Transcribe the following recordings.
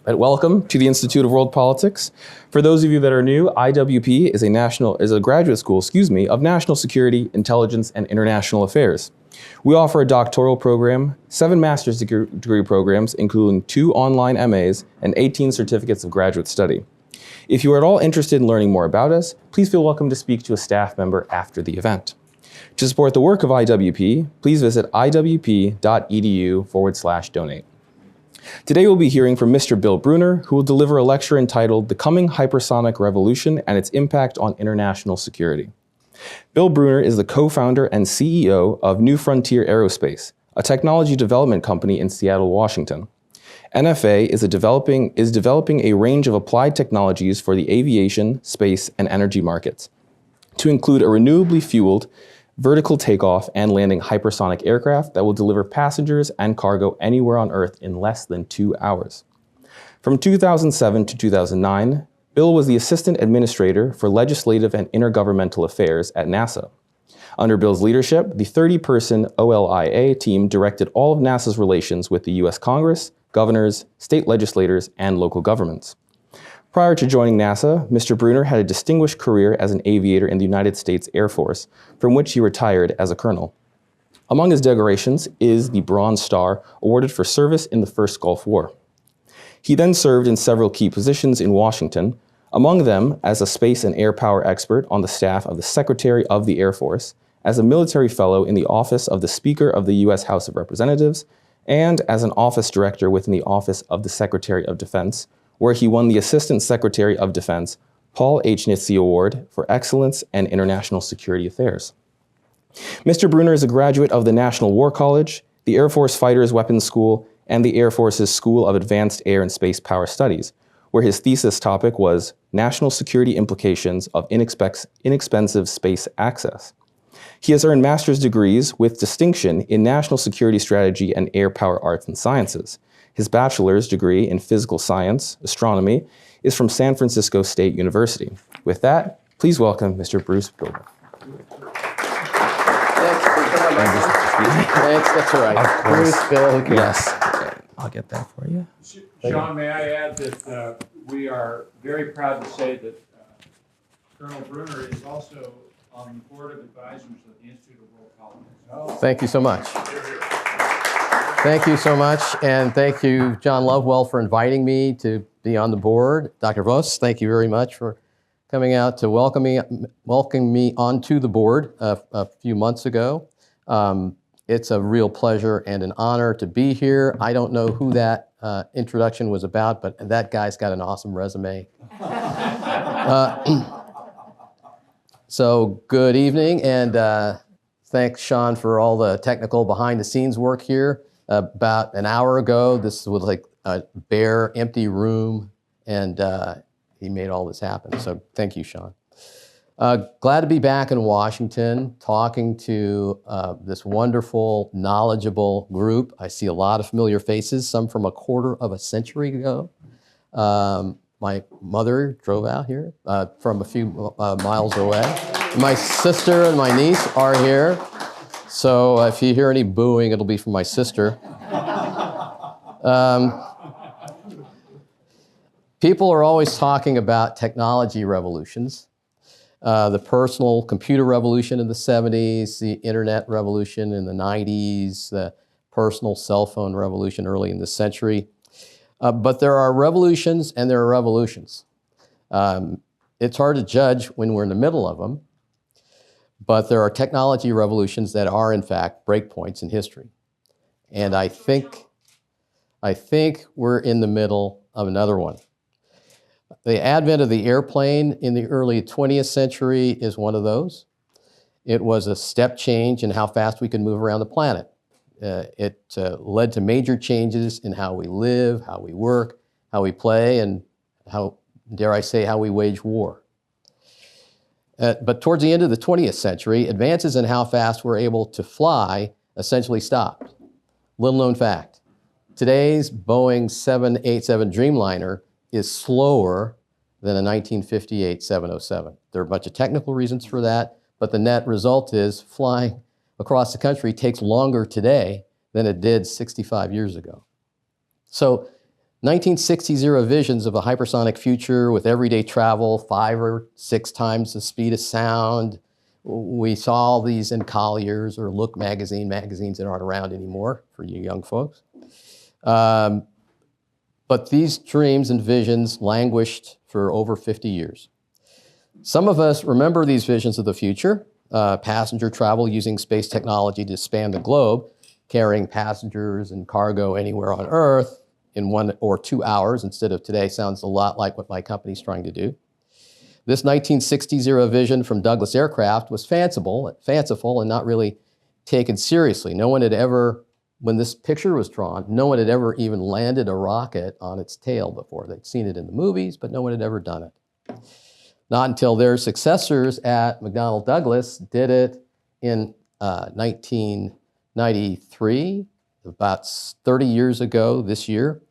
Welcome to the Institute of World Politics. For those of you that are new, IWP is a graduate school, of national security, intelligence, and international affairs. We offer a doctoral program, 7 master's degree programs, including 2 online MAs and 18 certificates of graduate study. If you are at all interested in learning more about us, please feel welcome to speak to a staff member after the event. To support the work of IWP, please visit iwp.edu/donate. Today we'll be hearing from Mr. Bill Bruner, who will deliver a lecture entitled The Coming Hypersonic Revolution and Its Impact on International Security. Bill Bruner is the co-founder and CEO of New Frontier Aerospace, a technology development company in Seattle, Washington. NFA is developing a range of applied technologies for the aviation, space, and energy markets, to include a renewably fueled vertical takeoff and landing hypersonic aircraft that will deliver passengers and cargo anywhere on Earth in less than 2 hours. From 2007 to 2009, Bill was the Assistant Administrator for Legislative and Intergovernmental Affairs at NASA. Under Bill's leadership, the 30-person OLIA team directed all of NASA's relations with the U.S. Congress, governors, state legislators, and local governments. Prior to joining NASA, Mr. Bruner had a distinguished career as an aviator in the United States Air Force, from which he retired as a colonel. Among his decorations is the Bronze Star, awarded for service in the First Gulf War. He then served in several key positions in Washington, among them as a space and airpower expert on the staff of the Secretary of the Air Force, as a military fellow in the office of the Speaker of the U.S. House of Representatives, and as an office director within the Office of the Secretary of Defense, where he won the Assistant Secretary of Defense Paul H. Nitze Award for Excellence in International Security Affairs. Mr. Bruner is a graduate of the National War College, the Air Force Fighters Weapons School, and the Air Force's School of Advanced Air and Space Power Studies, where his thesis topic was National Security Implications of Inexpensive Space Access. He has earned master's degrees with distinction in National Security Strategy and Air Power Arts and Sciences. His bachelor's degree in physical science, astronomy, is from San Francisco State University. With that, please welcome Mr. Bruce Bruner. Thanks, that's all right. Bruce, Bill, okay. Yes, I'll get that for you. Sean, may I add that we are very proud to say that Colonel Bruner is also on the Board of Advisors of the Institute of World Politics. Thank you so much. Thank you so much, and thank you, John Lovewell, for inviting me to be on the board. Dr. Voss, thank you very much for coming out to welcome me onto the board a few months ago. It's a real pleasure and an honor to be here. I don't know who that introduction was about, but that guy's got an awesome resume. So good evening, and thanks, Sean, for all the technical behind-the-scenes work here. About an hour ago, this was like a bare, empty room, and he made all this happen. So thank you, Sean. Glad to be back in Washington, talking to this wonderful, knowledgeable group. I see a lot of familiar faces, some from a quarter of a century ago. My mother drove out here from a few miles away. My sister and my niece are here. So if you hear any booing, it'll be from my sister. People are always talking about technology revolutions. The personal computer revolution in the 70s, the internet revolution in the 90s, the personal cell phone revolution early in the century. But there are revolutions and there are revolutions. It's hard to judge when we're in the middle of them, but there are technology revolutions that are, in fact, breakpoints in history. And I think we're in the middle of another one. The advent of the airplane in the early 20th century is one of those. It was a step change in how fast we could move around the planet. It led to major changes in how we live, how we work, how we play, and how, dare I say, how we wage war. But towards the end of the 20th century, advances in how fast we're able to fly essentially stopped. Little known fact, today's Boeing 787 Dreamliner is slower than a 1958 707. There are a bunch of technical reasons for that, but the net result is flying across the country takes longer today than it did 65 years ago. So 1960s era visions of a hypersonic future with everyday travel 5 or 6 times the speed of sound. We saw these in Collier's or Look magazines that aren't around anymore for you young folks. But these dreams and visions languished for over 50 years. Some of us remember these visions of the future, passenger travel using space technology to span the globe, carrying passengers and cargo anywhere on Earth in 1 or 2 hours instead of today. Sounds a lot like what my company's trying to do. This 1960s era vision from Douglas Aircraft was fanciful and not really taken seriously. No one had ever, when this picture was drawn, no one had ever even landed a rocket on its tail before. They'd seen it in the movies, but no one had ever done it. Not until their successors at McDonnell Douglas did it in 1993, about 30 years ago this year,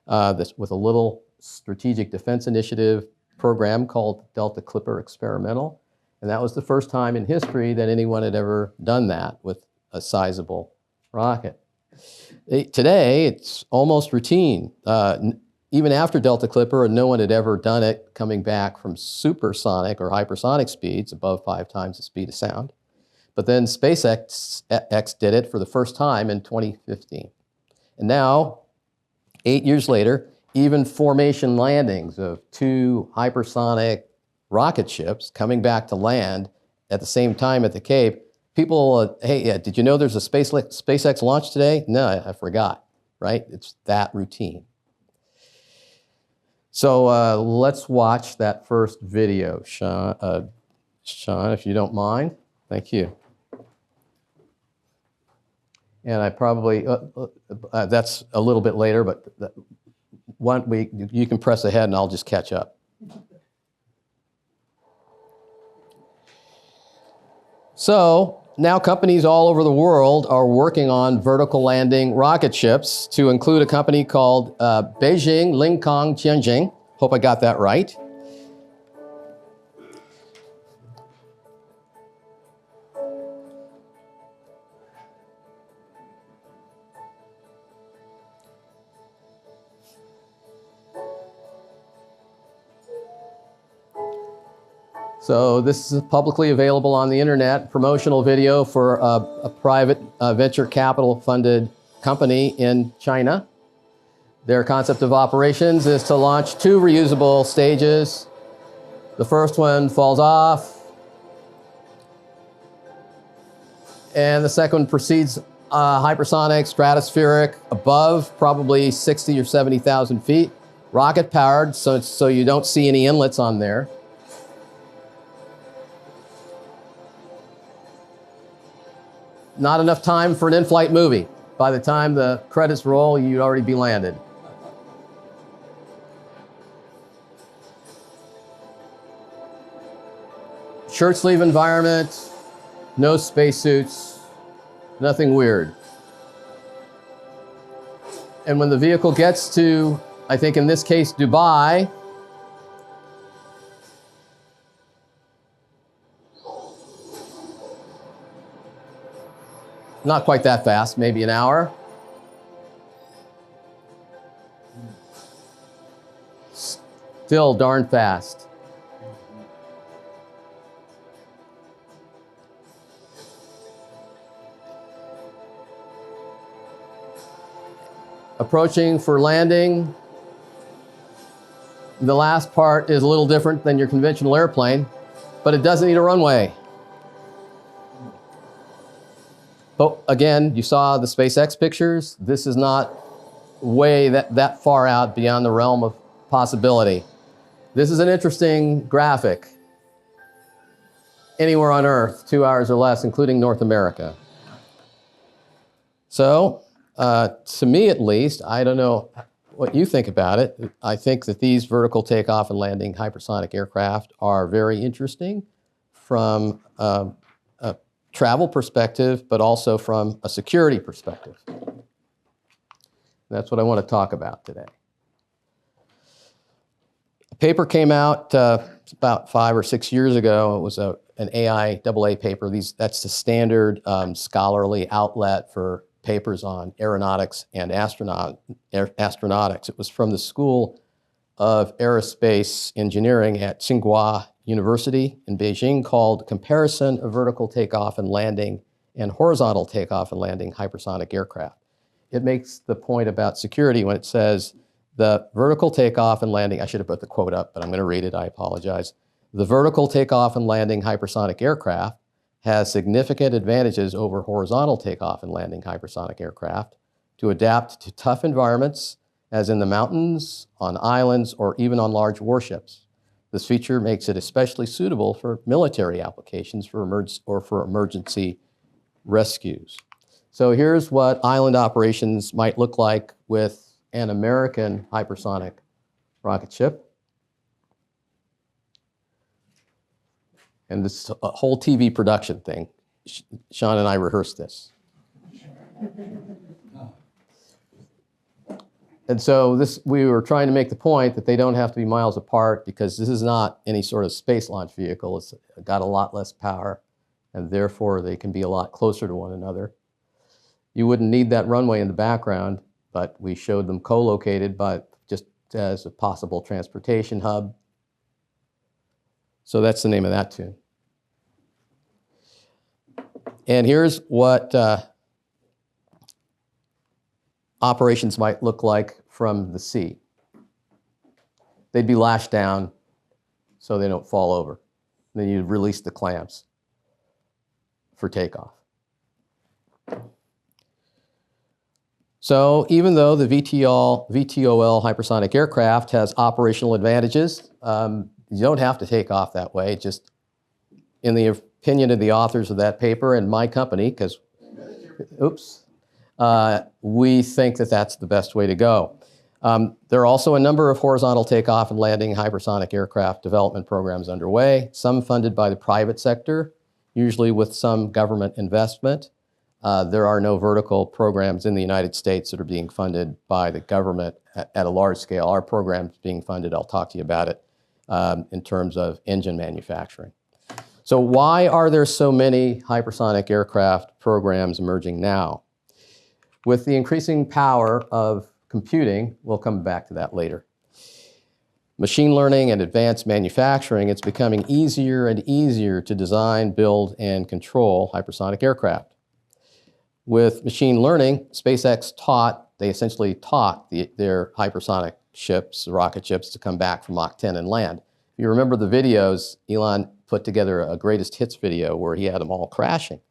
with a little strategic defense initiative program called Delta Clipper Experimental. And that was the first time in history that anyone had ever done that with a sizable rocket. Today, it's almost routine. Even after Delta Clipper, no one had ever done it coming back from supersonic or hypersonic speeds above 5 times the speed of sound. But then SpaceX did it for the first time in 2015. And now, 8 years later, even formation landings of 2 hypersonic rocket ships coming back to land at the same time at the Cape, people, hey, did you know there's a SpaceX launch today? No, I forgot, right? It's that routine. So let's watch that first video, Sean, if you don't mind. Thank you. And I probably, that's a little bit later, but you can press ahead and I'll just catch up. So now companies all over the world are working on vertical landing rocket ships, to include a company called Beijing Lingkong Tianjin. Hope I got that right. So this is publicly available on the internet, promotional video for a private venture capital funded company in China. Their concept of operations is to launch 2 reusable stages. The first one falls off, and the second one proceeds hypersonic, stratospheric, above probably 60 or 70,000 feet, rocket powered, so you don't see any inlets on there. Not enough time for an in-flight movie. By the time the credits roll, you'd already be landed. Shirt sleeve environment, no spacesuits, nothing weird. And when the vehicle gets to, I think in this case, Dubai, not quite that fast, maybe an hour. Still darn fast. Approaching for landing. The last part is a little different than your conventional airplane, but it doesn't need a runway. But again, you saw the SpaceX pictures. This is not way that far out beyond the realm of possibility. This is an interesting graphic. Anywhere on Earth, 2 hours or less, including North America. So, to me at least, I don't know what you think about it. I think that these vertical takeoff and landing hypersonic aircraft are very interesting from a travel perspective, but also from a security perspective. That's what I want to talk about today. A paper came out about 5 or 6 years ago. It was an AIAA paper. That's the standard scholarly outlet for papers on aeronautics and astronautics. It was from the School of Aerospace Engineering at Tsinghua University in Beijing, called Comparison of Vertical Takeoff and Landing and Horizontal Takeoff and Landing Hypersonic Aircraft. It makes the point about security when it says the vertical takeoff and landing, I should have put the quote up, but I'm going to read it, I apologize. The vertical takeoff and landing hypersonic aircraft has significant advantages over horizontal takeoff and landing hypersonic aircraft to adapt to tough environments, as in the mountains, on islands, or even on large warships. This feature makes it especially suitable for military applications for emergency rescues. So here's what island operations might look like with an American hypersonic rocket ship. And this is a whole TV production thing. Sean and I rehearsed this. And so we were trying to make the point that they don't have to be miles apart, because this is not any sort of space launch vehicle. It's got a lot less power, and therefore they can be a lot closer to one another. You wouldn't need that runway in the background, but we showed them co-located, but just as a possible transportation hub. So that's the name of that tune. And here's what operations might look like from the sea. They'd be lashed down so they don't fall over. Then you'd release the clamps for takeoff. So even though the VTOL hypersonic aircraft has operational advantages, you don't have to take off that way. Just in the opinion of the authors of that paper and my company, because, oops, we think that that's the best way to go. There are also a number of horizontal takeoff and landing hypersonic aircraft development programs underway, some funded by the private sector, usually with some government investment. There are no vertical programs in the United States that are being funded by the government at a large scale. Our program's being funded, I'll talk to you about it, in terms of engine manufacturing. So why are there so many hypersonic aircraft programs emerging now? With the increasing power of computing, we'll come back to that later, machine learning and advanced manufacturing, it's becoming easier and easier to design, build, and control hypersonic aircraft. With machine learning, SpaceX they essentially taught their hypersonic ships, the rocket ships, to come back from Mach 10 and land. If you remember the videos, Elon put together a greatest hits video where he had them all crashing.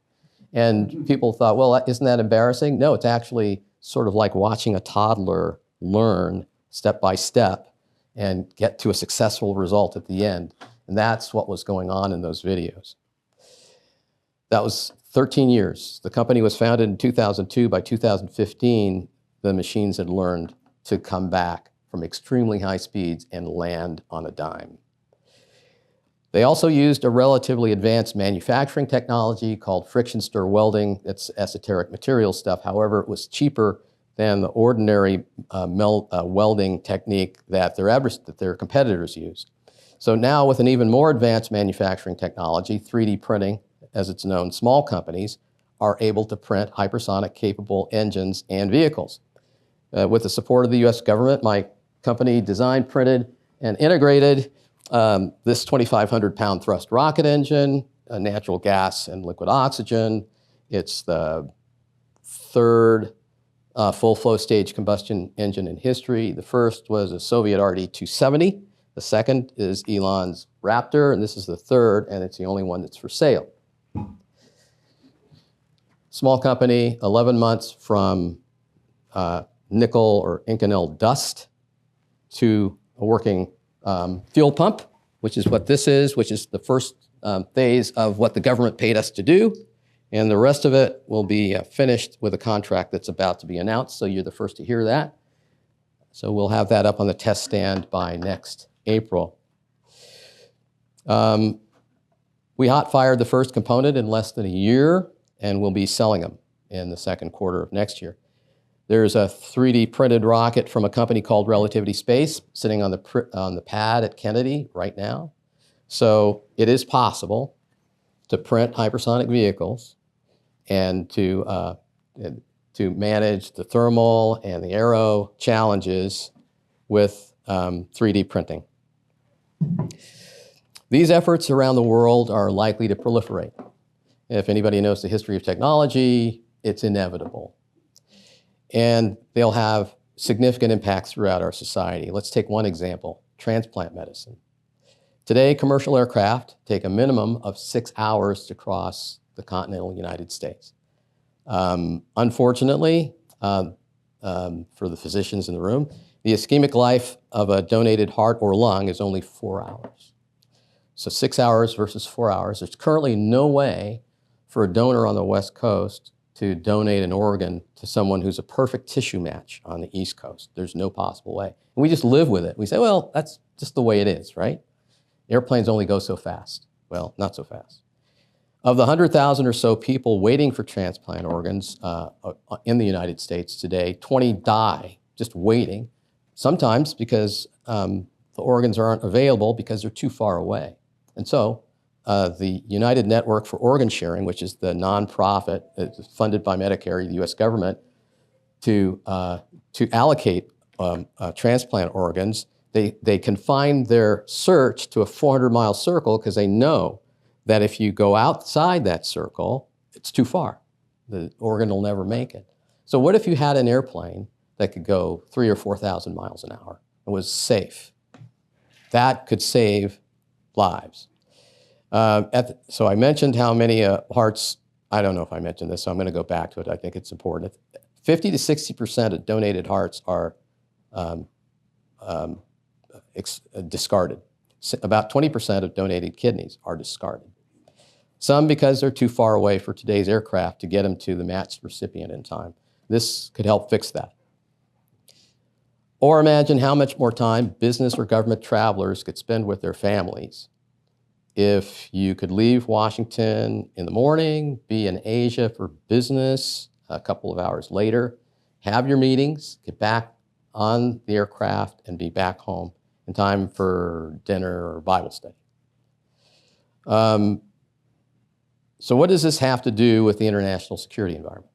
And people thought, well, isn't that embarrassing? No, it's actually sort of like watching a toddler learn step by step and get to a successful result at the end. And that's what was going on in those videos. That was 13 years. The company was founded in 2002. By 2015, the machines had learned to come back from extremely high speeds and land on a dime. They also used a relatively advanced manufacturing technology called friction stir welding. It's esoteric material stuff. However, it was cheaper than the ordinary welding technique that their competitors used. So now, with an even more advanced manufacturing technology, 3D printing, as it's known, small companies are able to print hypersonic capable engines and vehicles. With the support of the US government, my company designed, printed, and integrated this 2,500 pound thrust rocket engine, natural gas and liquid oxygen. It's the third full flow stage combustion engine in history. The first was a Soviet RD-270. The second is Elon's Raptor, and this is the third, and it's the only one that's for sale. Small company, 11 months from nickel or Inconel dust to a working fuel pump, which is what this is, which is the first phase of what the government paid us to do. And the rest of it will be finished with a contract that's about to be announced, so you're the first to hear that. So we'll have that up on the test stand by next April. We hot-fired the first component in less than a year, and we'll be selling them in the second quarter of next year. There's a 3D printed rocket from a company called Relativity Space sitting on the pad at Kennedy right now. So it is possible to print hypersonic vehicles and to to manage the thermal and the aero challenges with 3D printing. These efforts around the world are likely to proliferate. If anybody knows the history of technology, it's inevitable. And they'll have significant impacts throughout our society. Let's take one example, transplant medicine. Today, commercial aircraft take a minimum of 6 hours to cross the continental United States. Unfortunately, for the physicians in the room, the ischemic life of a donated heart or lung is only 4 hours. So 6 hours versus 4 hours. There's currently no way for a donor on the West Coast to donate an organ to someone who's a perfect tissue match on the East Coast. There's no possible way. And we just live with it. We say, well, that's just the way it is, right? Airplanes only go so fast. Well, not so fast. Of the 100,000 or so people waiting for transplant organs in the United States today, 20 die just waiting, sometimes because the organs aren't available because they're too far away. And so the United Network for Organ Sharing, which is the nonprofit funded by Medicare, the US government, to allocate transplant organs, they confine their search to a 400-mile circle because they know that if you go outside that circle, it's too far. The organ will never make it. So what if you had an airplane that could go 3,000 or 4,000 miles an hour and was safe? That could save lives. So I mentioned how many hearts, I don't know if I mentioned this, so I'm going to go back to it. I think it's important. 50 to 60% of donated hearts are discarded. About 20% of donated kidneys are discarded. Some because they're too far away for today's aircraft to get them to the matched recipient in time. This could help fix that. Or imagine how much more time business or government travelers could spend with their families if you could leave Washington in the morning, be in Asia for business a couple of hours later, have your meetings, get back on the aircraft, and be back home in time for dinner or Bible study. So what does this have to do with the international security environment?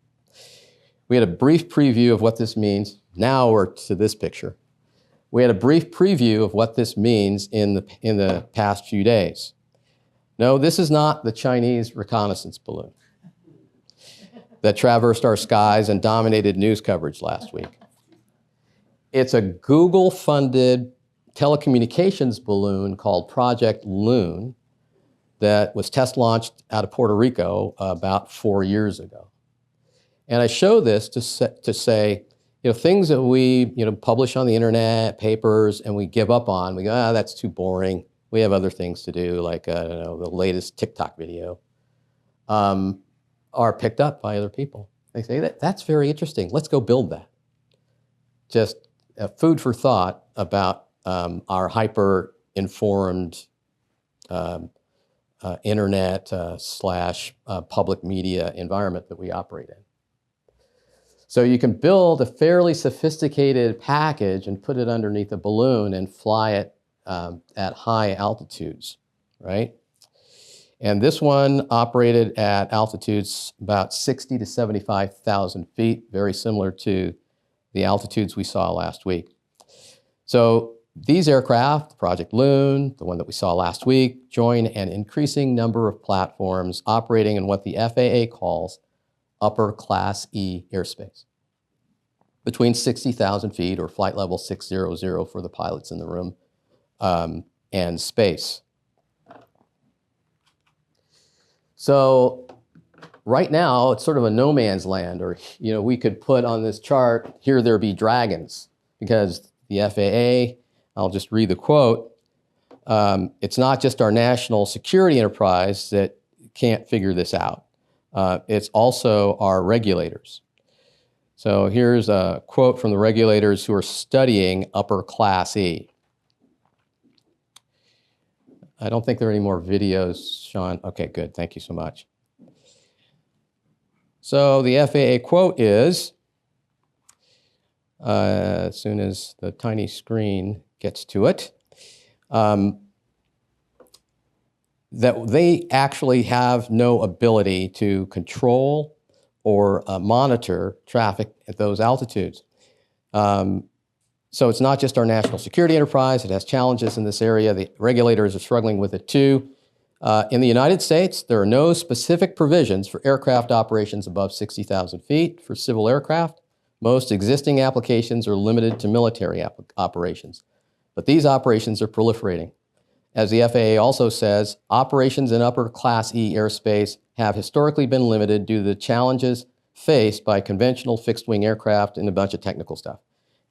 We had a brief preview of what this means. Now we're to this picture. We had a brief preview of what this means in the past few days. No, this is not the Chinese reconnaissance balloon that traversed our skies and dominated news coverage last week. It's a Google-funded telecommunications balloon called Project Loon that was test launched out of Puerto Rico about 4 years ago. And I show this to say, things that we publish on the internet, papers, and we give up on, we go, that's too boring. We have other things to do, like the latest TikTok video, are picked up by other people. They say, that's very interesting. Let's go build that. Just food for thought about our hyper-informed internet slash public media environment that we operate in. So you can build a fairly sophisticated package and put it underneath a balloon and fly it at high altitudes, right? And this one operated at altitudes about 60 to 75,000 feet, very similar to the altitudes we saw last week. So these aircraft, Project Loon, the one that we saw last week, join an increasing number of platforms operating in what the FAA calls upper Class E airspace, between 60,000 feet or flight level 600 for the pilots in the room, and space. So right now, it's sort of a no man's land, or we could put on this chart, here there be dragons, because the FAA, I'll just read the quote, it's not just our national security enterprise that can't figure this out. It's also our regulators. So here's a quote from the regulators who are studying upper Class E. I don't think there are any more videos, Sean. Okay, good. Thank you so much. So the FAA quote is, as soon as the tiny screen gets to it, that they actually have no ability to control or monitor traffic at those altitudes. So it's not just our national security enterprise. It has challenges in this area. The regulators are struggling with it too. In the United States, there are no specific provisions for aircraft operations above 60,000 feet for civil aircraft. Most existing applications are limited to military operations, but these operations are proliferating. As the FAA also says, operations in upper Class E airspace have historically been limited due to the challenges faced by conventional fixed-wing aircraft and a bunch of technical stuff.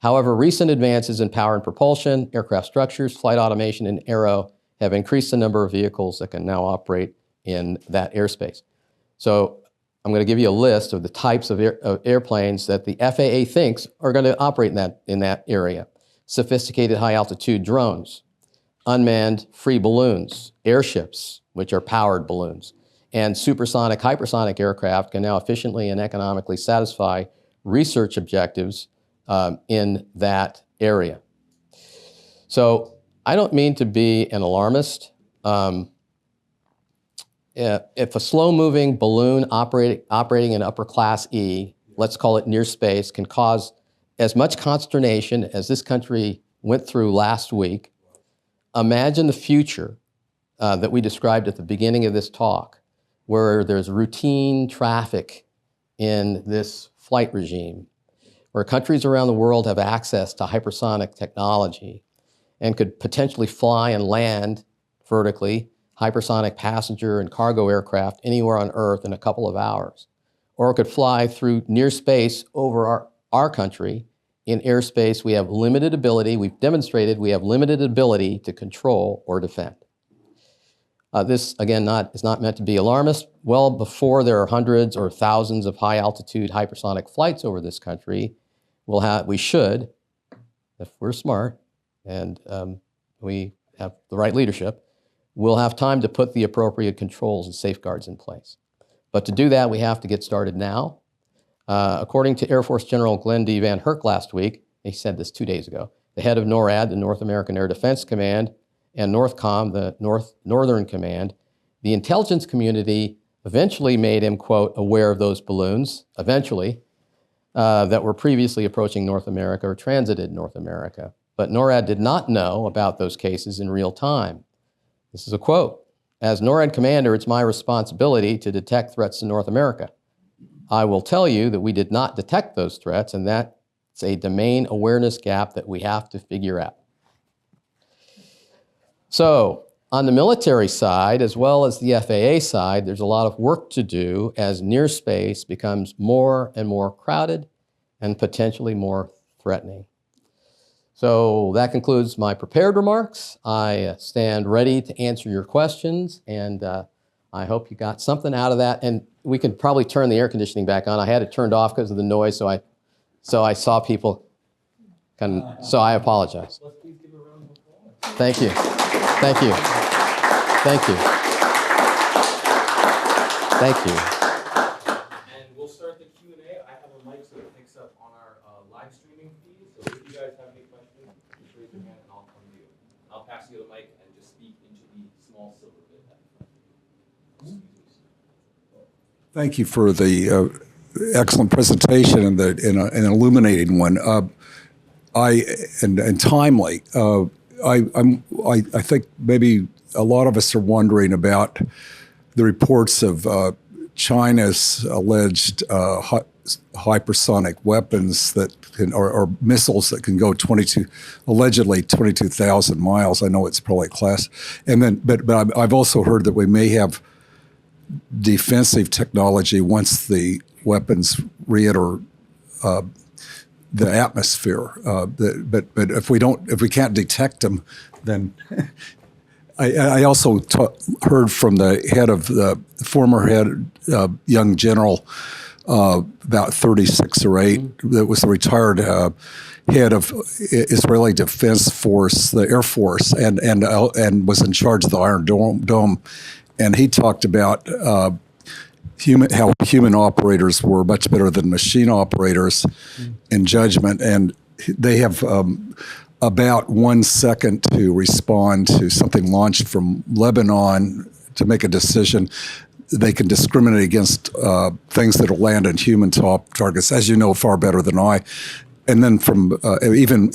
However, recent advances in power and propulsion, aircraft structures, flight automation, and aero have increased the number of vehicles that can now operate in that airspace. So I'm going to give you a list of the types of airplanes that the FAA thinks are going to operate in that area. Sophisticated high-altitude drones, unmanned free balloons, airships, which are powered balloons, and supersonic, hypersonic aircraft can now efficiently and economically satisfy research objectives in that area. So I don't mean to be an alarmist. If a slow-moving balloon operating in upper Class E, let's call it near space, can cause as much consternation as this country went through last week, imagine the future that we described at the beginning of this talk, where there's routine traffic in this flight regime, where countries around the world have access to hypersonic technology and could potentially fly and land vertically hypersonic passenger and cargo aircraft anywhere on Earth in a couple of hours. Or it could fly through near space over our country. In airspace, we have limited ability. We've demonstrated we have limited ability to control or defend. This, again, is not meant to be alarmist. Well before there are hundreds or thousands of high-altitude hypersonic flights over this country, we should, if we're smart and we have the right leadership, we'll have time to put the appropriate controls and safeguards in place. But to do that, we have to get started now. According to Air Force General Glenn D. Van Herk last week, he said this 2 days ago, the head of NORAD, the North American Air Defense Command, and NORTHCOM, the Northern Command, the intelligence community eventually made him, quote, aware of those balloons, eventually, that were previously approaching North America or transited North America. But NORAD did not know about those cases in real time. This is a quote. As NORAD commander, it's my responsibility to detect threats to North America. I will tell you that we did not detect those threats, and that's a domain awareness gap that we have to figure out. So on the military side, as well as the FAA side, there's a lot of work to do as near space becomes more and more crowded and potentially more threatening. So that concludes my prepared remarks. I stand ready to answer your questions, and I hope you got something out of that. And we could probably turn the air conditioning back on. I had it turned off because of the noise, so I saw people so I apologize. Let's please give a round of applause. Thank you. Thank you. Thank you. Thank you. And we'll start the Q&A. I have a mic so it picks up on our live streaming feed. So if you guys have any questions, just raise your hand and I'll come to you. I'll pass you the mic and just speak into the small silver bit. Thank you for the excellent presentation and an illuminating one. And timely. I think maybe a lot of us are wondering about the reports of China's alleged hypersonic weapons that or missiles that can go allegedly 22,000 miles. I know it's probably class. And then, but I've also heard that we may have defensive technology once the weapons re-enter the atmosphere. But if we can't detect them, then I also heard from the former head, young general, about 36 or 8, that was the retired head of Israeli Defense Force, the Air Force, and was in charge of the Iron Dome. And he talked about how human operators were much better than machine operators in judgment, and they have about 1 second to respond to something launched from Lebanon to make a decision. they can discriminate against things that will land on human top targets, as you know far better than I. And then from even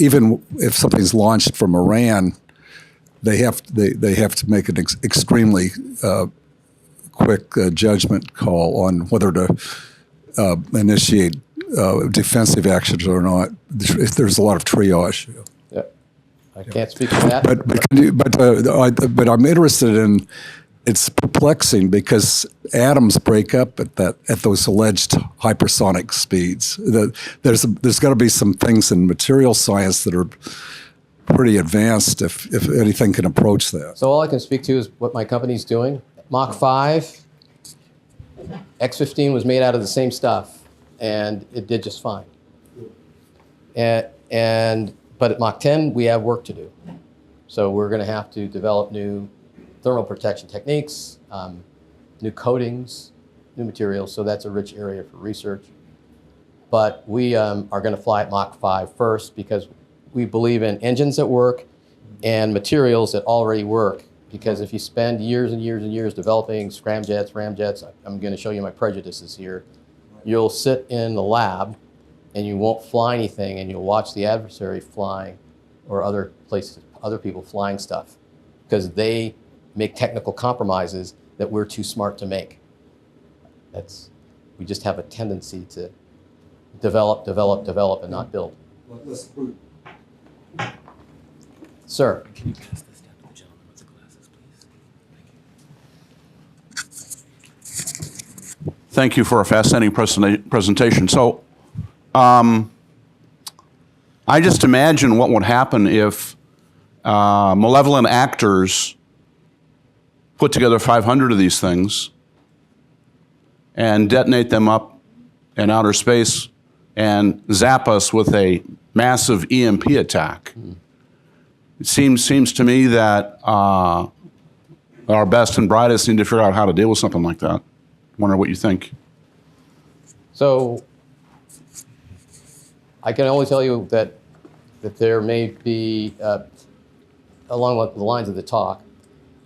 if something's launched from Iran, they have to make an extremely quick judgment call on whether to initiate defensive actions or not. There's a lot of triage. Yeah. I can't speak to that. But I'm interested in. It's perplexing because atoms break up at those alleged hypersonic speeds. There's got to be some things in material science that are pretty advanced if anything can approach that. So all I can speak to is what my company's doing. Mach 5, X-15 was made out of the same stuff, and it did just fine. But at Mach 10, we have work to do. So we're going to have to develop new thermal protection techniques, new coatings, new materials. So that's a rich area for research. But we are going to fly at Mach 5 first because we believe in engines that work and materials that already work. Because if you spend years and years and years developing scramjets, ramjets, I'm going to show you my prejudices here, you'll sit in the lab and you won't fly anything and you'll watch the adversary flying or other places, other people flying stuff because they make technical compromises that we're too smart to make. We just have a tendency to develop, and not build. Sir. Can you pass this down to the gentleman with the glasses, please? Thank you for a fascinating presentation. So, I just imagine what would happen if malevolent actors put together 500 of these things and detonate them up in outer space and zap us with a massive EMP attack. It seems to me that our best and brightest need to figure out how to deal with something like that. I wonder what you think. So I can only tell you that there may be, along the lines of the talk,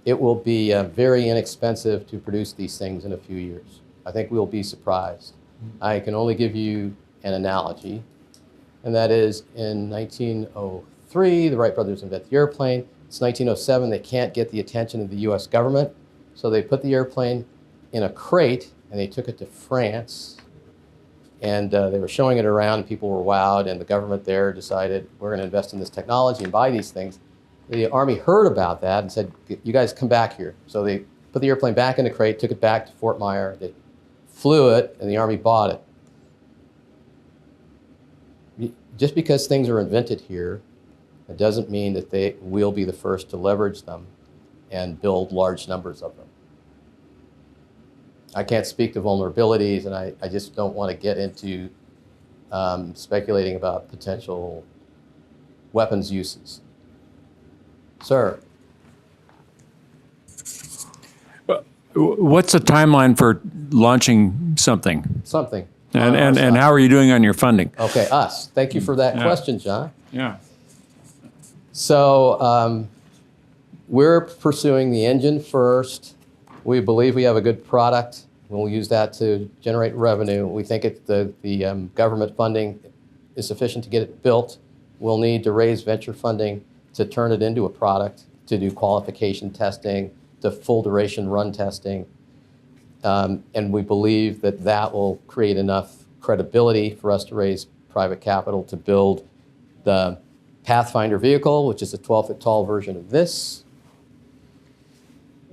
it will be very inexpensive to produce these things in a few years. I think we'll be surprised. I can only give you an analogy, and that is in 1903, the Wright brothers invent the airplane. It's 1907, they can't get the attention of the US government, so they put the airplane in a crate and they took it to France, and they were showing it around and people were wowed, and the government there decided we're going to invest in this technology and buy these things. The Army heard about that and said, you guys come back here. So they put the airplane back in the crate, took it back to Fort Myer, they flew it, and the Army bought it. Just because things are invented here, it doesn't mean that they will be the first to leverage them and build large numbers of them. I can't speak to vulnerabilities, and I just don't want to get into speculating about potential weapons uses. Sir. What's the timeline for launching something? Something. And how are you doing on your funding? Okay, us. Thank you for that question, John. Yeah. So we're pursuing the engine first. We believe we have a good product. We'll use that to generate revenue. We think the government funding is sufficient to get it built. We'll need to raise venture funding to turn it into a product, to do qualification testing, to full duration run testing. And we believe that that will create enough credibility for us to raise private capital to build the Pathfinder vehicle, which is a 12-foot tall version of this.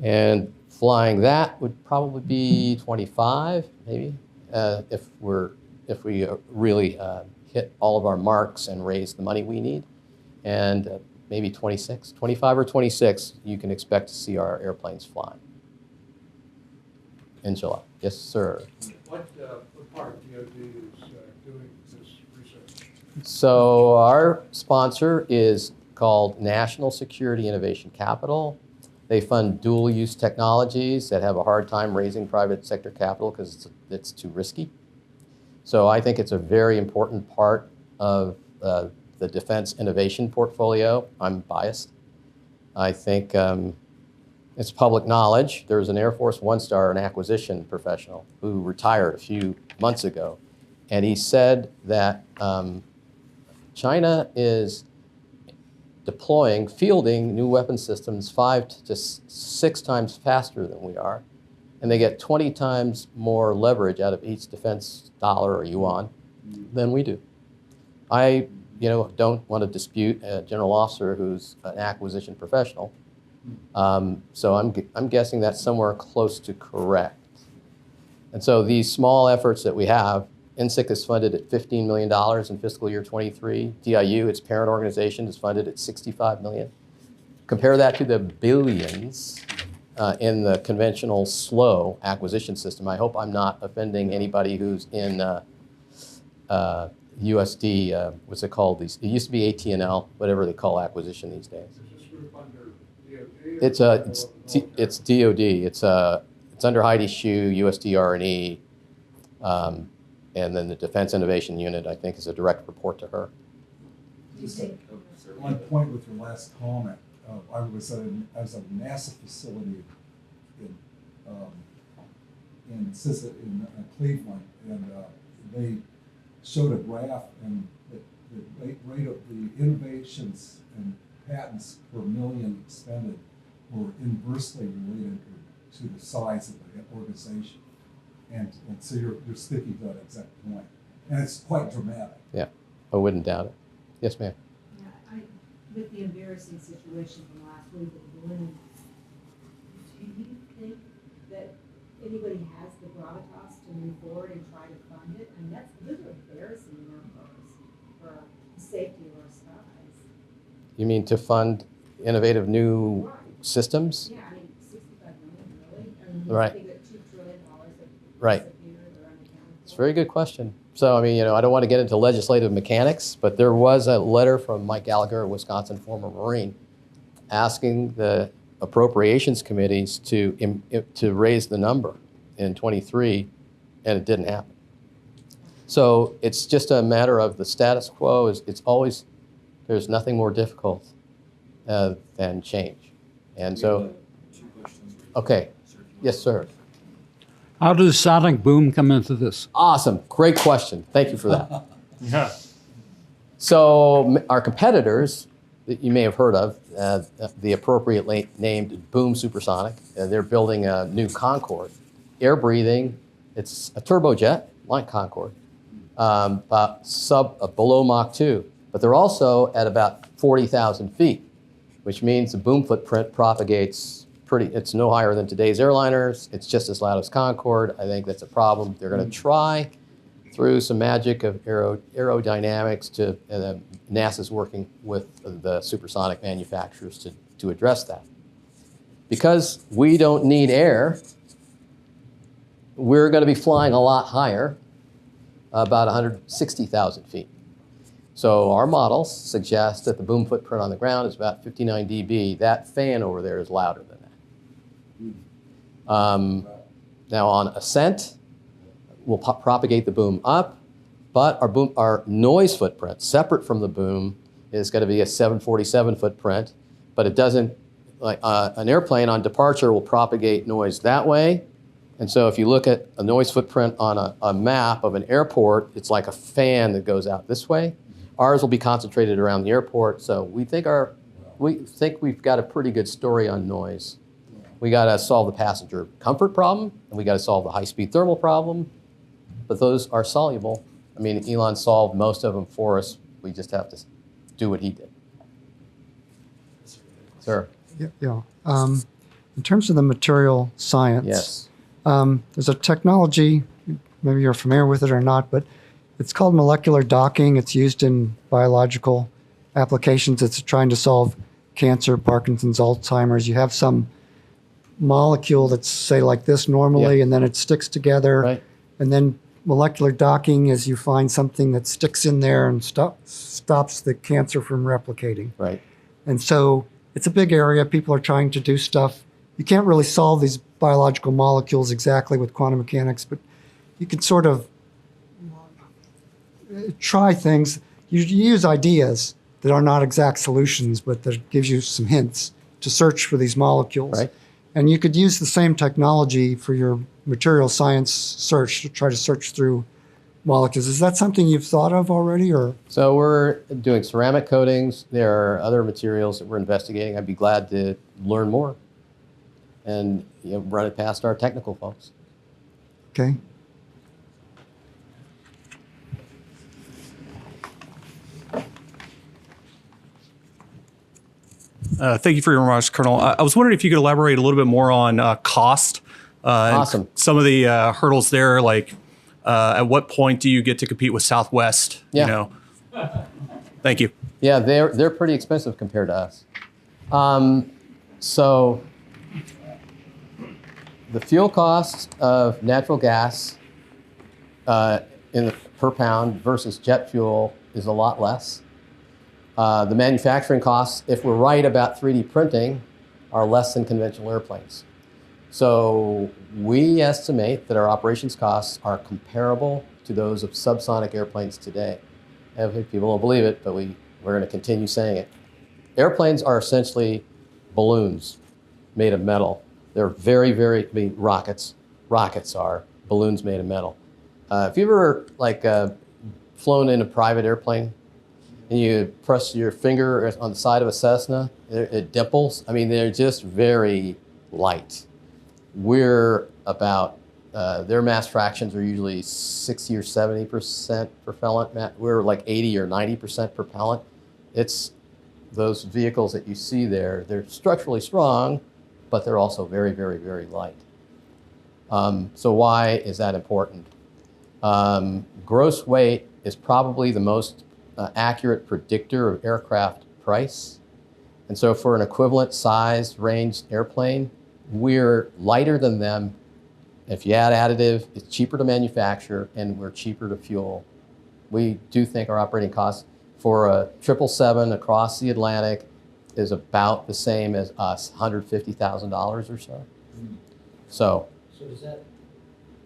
And flying that would probably be 25, maybe, if we really hit all of our marks and raise the money we need. And maybe 26, 25 or 26, you can expect to see our airplanes flying. Inshallah. Yes, sir. What part of DOD is doing this research? So our sponsor is called National Security Innovation Capital. They fund dual-use technologies that have a hard time raising private sector capital because it's too risky. So I think it's a very important part of the defense innovation portfolio. I'm biased. I think It's public knowledge. There was an Air Force one-star, an acquisition professional, who retired a few months ago. And he said that China is fielding new weapon systems 5 to 6 times faster than we are. And they get 20 times more leverage out of each defense dollar or yuan than we do. I don't want to dispute a general officer who's an acquisition professional. So I'm guessing that's somewhere close to correct. And so these small efforts that we have, NSIC is funded at $15 million in fiscal year 23. DIU, its parent organization, is funded at $65 million. Compare that to the billions in the conventional slow acquisition system. I hope I'm not offending anybody who's in USD, what's it called? It used to be AT&L, whatever they call acquisition these days. It's DOD. It's under Heidi Shue, USD R&E, and then the Defense Innovation Unit, I think, is a direct report to her. Just on point with your last comment, I was at a NASA facility in Cleveland, and they showed a graph, and the rate of the innovations and patents per million expended were inversely related to the size of the organization. And so you're speaking to that exact point. And it's quite dramatic. Yeah, I wouldn't doubt it. Yes, ma'am. Yeah, with the embarrassing situation from last week with the balloon, do you think that anybody has the gravitas to move forward and try to fund it? I mean, those are embarrassing numbers for the safety of our skies. You mean to fund innovative new systems? Yeah, I mean, 65 million, really? I mean, Right. Think that $2 trillion that Right. disappeared or unaccounted It's a for. very good question. So, I mean, I don't want to get into legislative mechanics, but there was a letter from Mike Gallagher, a Wisconsin former Marine, asking the appropriations committees to raise the number in 23, and it didn't happen. So it's just a matter of the status quo. It's always, there's nothing more difficult than change. And so, okay, yes, sir. How does sonic boom come into this? Awesome, great question. Thank you for that. Yeah. So our competitors that you may have heard of, the appropriately named Boom Supersonic, they're building a new Concorde. Air breathing, it's a turbojet like Concorde, below Mach 2. But they're also at about 40,000 feet, which means the boom footprint propagates it's no higher than today's airliners. It's just as loud as Concorde. I think that's a problem. They're going to try through some magic of aerodynamics NASA's working with the supersonic manufacturers to address that. Because we don't need air, we're going to be flying a lot higher, about 160,000 feet. So our models suggest that the boom footprint on the ground is about 59 dB. That fan over there is louder than that. Now on ascent, we'll propagate the boom up, but our noise footprint, separate from the boom, is going to be a 747 footprint, but it doesn't, like an airplane on departure will propagate noise that way. And so if you look at a noise footprint on a map of an airport, it's like a fan that goes out this way. Ours will be concentrated around the airport, so we think we've got a pretty good story on noise. We got to solve the passenger comfort problem, and we got to solve the high-speed thermal problem, but those are soluble. I mean, Elon solved most of them for us. We just have to do what he did. Sir? Yeah. In terms of the material science, Yes. There's a technology, maybe you're familiar with it or not, but it's called molecular docking. It's used in biological applications. It's trying to solve cancer, Parkinson's, Alzheimer's. You have some molecule that's, say, like this normally, Yeah. and then it sticks together. Right. And then molecular docking is you find something that sticks in there and stops the cancer from replicating. Right. And so it's a big area. People are trying to do stuff. You can't really solve these biological molecules exactly with quantum mechanics, but you can sort of try things. You use ideas that are not exact solutions, but that gives you some hints to search for these molecules. Right. And you could use the same technology for your material science search to try to search through molecules. Is that something you've thought of already, or? So we're doing ceramic coatings. There are other materials that we're investigating. I'd be glad to learn more and run it past our technical folks. Okay. Thank you for your remarks, Colonel. I was wondering if you could elaborate a little bit more on cost. Awesome. Some of the hurdles there, like at what point do you get to compete with Southwest? Yeah. Thank you. Yeah, they're pretty expensive compared to us. So the fuel cost of natural gas per pound versus jet fuel is a lot less. The manufacturing costs, if we're right about 3D printing, are less than conventional airplanes. So we estimate that our operations costs are comparable to those of subsonic airplanes today. And people don't believe it, but we're going to continue saying it. Airplanes are essentially balloons made of metal. They're rockets. Rockets are balloons made of metal. If you've ever flown in a private airplane, and you press your finger on the side of a Cessna, it dimples. I mean, they're just very light. We're about, their mass fractions are usually 60 or 70% propellant. We're like 80 or 90% propellant. It's those vehicles that you see there, they're structurally strong, but they're also very, very, very light. So why is that important? Gross weight is probably the most accurate predictor of aircraft price. And so for an equivalent size range airplane, we're lighter than them. If you add additive, it's cheaper to manufacture and we're cheaper to fuel. We do think our operating costs for a 777 across the Atlantic is about the same as us, $150,000 or so. So does that,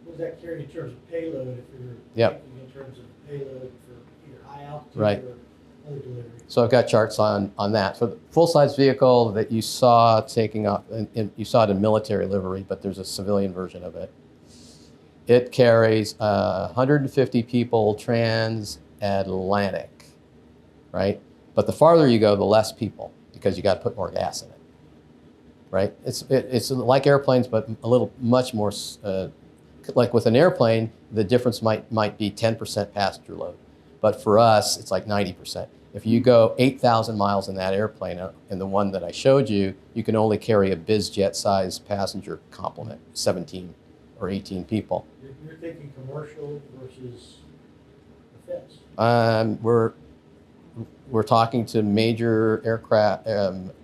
what does that carry in terms of payload if you're Yep. thinking in terms of payload for either high altitude Right. or other delivery? So I've got charts on that. So the full-size vehicle that you saw taking off, and you saw it in military livery, but there's a civilian version of it. It carries 150 people transatlantic, right? But the farther you go, the less people, because you got to put more gas in it, right? It's like airplanes, but much more, like with an airplane, the difference might be 10% passenger load. But for us, it's like 90%. If you go 8,000 miles in that airplane, in the one that I showed you, you can only carry a BizJet-sized passenger complement, 17 or 18 people. You're thinking commercial versus defense? We're talking to major aircraft,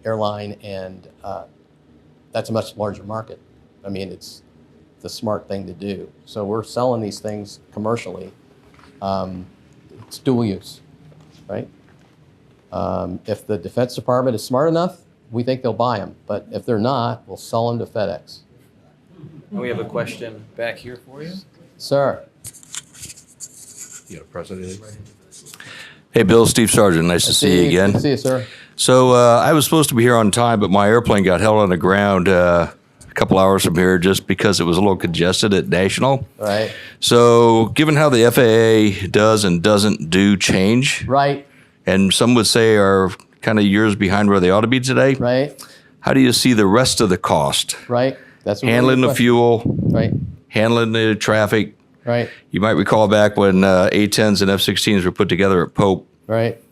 airline, and that's a much larger market. I mean, it's the smart thing to do. So we're selling these things commercially. It's dual use, right? If the Defense Department is smart enough, we think they'll buy them. But if they're not, we'll sell them to FedEx. We have a question back here for you. Sir. You got a president? Hey, Bill, Steve Sargent. Nice to see you again. Good to see you, sir. So I was supposed to be here on time, but my airplane got held on the ground a couple hours from here just because it was a little congested at National. Right. So given how the FAA does and doesn't do change, right, and some would say are kind of years behind where they ought to be today, right, how do you see the rest of the cost? Right. That's a handling really the fuel, right, handling the traffic. Right. You might recall back when A-10s and F-16s were put together at Pope. Right.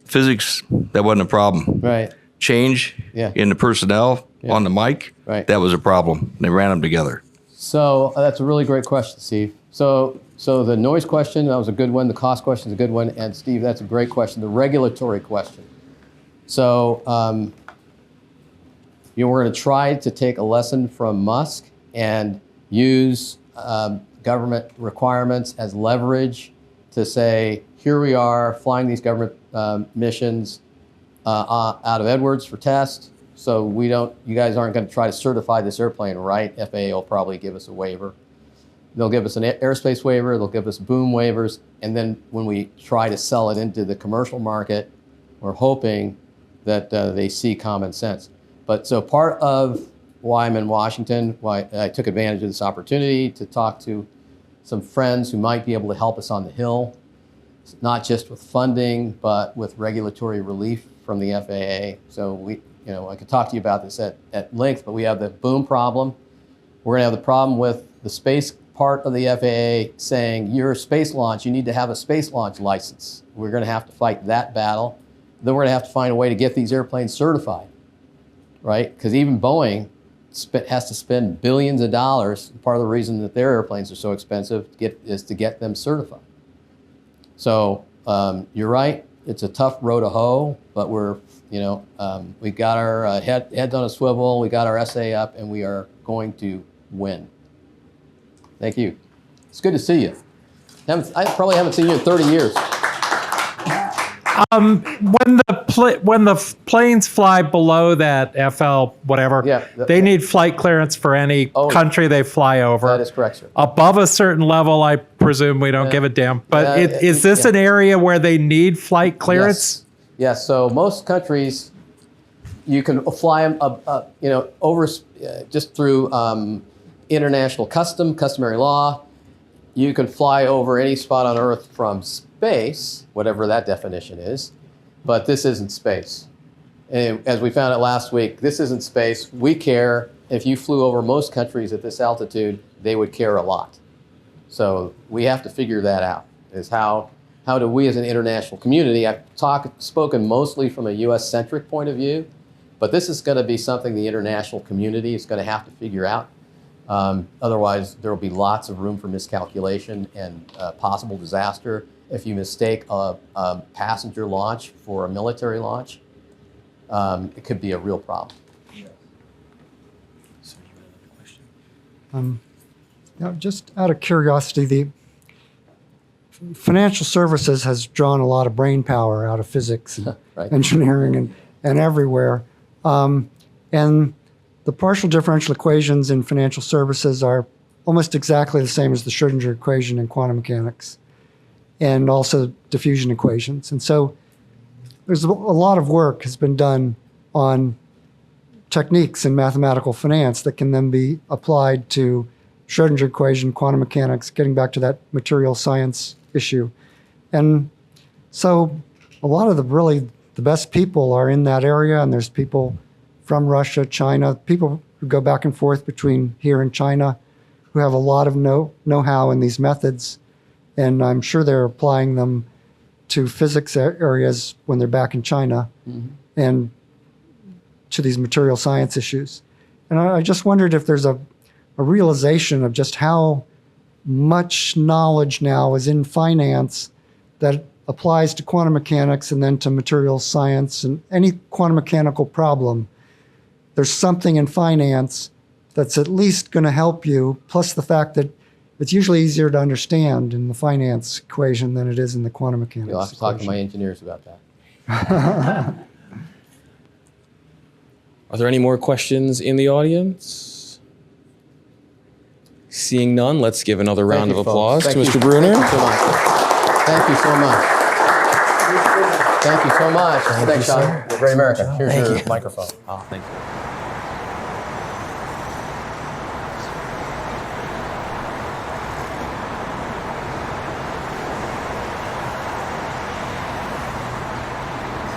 Physics, that wasn't a problem. Right. Change in the personnel on the mic, that was a problem. They ran them together. So that's a really great question, Steve. So the noise question, that was a good one. The cost question is a good one. And Steve, that's a great question. The regulatory question. So we're going to try to take a lesson from Musk and use government requirements as leverage to say, here we are flying these government missions out of Edwards for test. So you guys aren't going to try to certify this airplane, right? FAA will probably give us a waiver. They'll give us an airspace waiver, they'll give us boom waivers, and then when we try to sell it into the commercial market, we're hoping that they see common sense. But so part of why I'm in Washington, why I took advantage of this opportunity to talk to some friends who might be able to help us on the Hill, not just with funding, but with regulatory relief from the FAA. So I could talk to you about this at length, but we have the boom problem. We're going to have the problem with the space part of the FAA saying, you're a space launch, you need to have a space launch license. We're going to have to fight that battle. Then we're going to have to find a way to get these airplanes certified, right? Because even Boeing has to spend billions of dollars. Part of the reason that their airplanes are so expensive is to get them certified. So you're right, it's a tough row to hoe, but we got our heads on a swivel, we got our essay up, and we are going to win. Thank you. It's good to see you. I probably haven't seen you in 30 years. When the planes fly below that FL whatever, they need flight clearance for any country they fly over. That is correct, sir. Above a certain level, I presume we don't give a damn. But is this an area where they need flight clearance? Yes. So most countries, you can fly them, over just through international customary law. You can fly over any spot on Earth from space, whatever that definition is, but this isn't space. And as we found out last week, this isn't space. We care. If you flew over most countries at this altitude, they would care a lot. So we have to figure that out, is how do we as an international community, I've spoken mostly from a US-centric point of view, but this is going to be something the international community is going to have to figure out. Otherwise, there will be lots of room for miscalculation and possible disaster. If you mistake a passenger launch for a military launch, it could be a real problem. Just out of curiosity, the financial services has drawn a lot of brain power out of physics, and right. engineering, and everywhere. And the partial differential equations in financial services are almost exactly the same as the Schrödinger equation in quantum mechanics, and also diffusion equations. And so there's a lot of work has been done on techniques in mathematical finance that can then be applied to Schrödinger equation, quantum mechanics, getting back to that material science issue. And so a lot of the best people are in that area, and there's people from Russia, China, people who go back and forth between here and China who have a lot of know-how in these methods. And I'm sure they're applying them to physics areas when they're back in China, and to these material science issues. And I just wondered if there's a realization of just how much knowledge now is in finance that applies to quantum mechanics and then to material science, and any quantum mechanical problem. There's something in finance that's at least going to help you, plus the fact that it's usually easier to understand in the finance equation than it is in the quantum mechanics You'll have to talk to my engineers about that. Are there any more questions in the audience? Seeing none, let's give another round of applause to Mr. Bruner. Thank you so much. Thank you so much. Thanks, Sean. Great America. Here's your microphone. Oh, thank you.